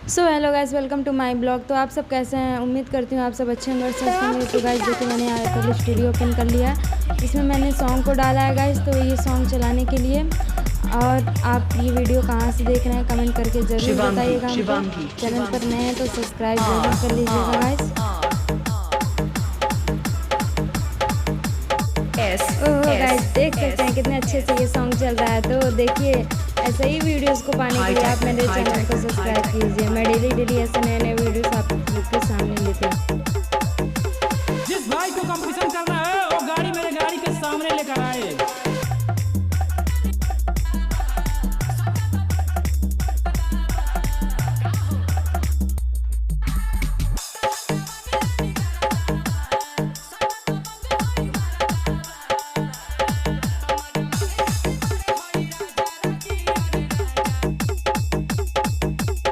So hello guys, welcome to my blog. तो आप सब कैसे हैं? उम्मीद करती हूँ आप सब अच्छे होंगे और स्वस्थ होंगे। तो गाइस देखिए, मैंने पहले स्टूडियो ओपन कर लिया है, इसमें मैंने सॉन्ग को डाला है गाइस। तो ये सॉन्ग चलाने के लिए, और आप ये वीडियो कहाँ से देख रहे हैं कमेंट करके ज़रूर बताइएगा हमको। चैनल पर नए हैं तो सब्सक्राइब ज़रूर कर लीजिएगा गाइस। ओह गाइस, देख सकते हैं कितने अच्छे से ये सॉन्ग चल रहा है। तो देखिए, ऐसे ही वीडियोस को पाने के लिए आप मेरे चैनल को सब्सक्राइब कीजिए। मैं डेली ऐसे नए वीडियोस आपके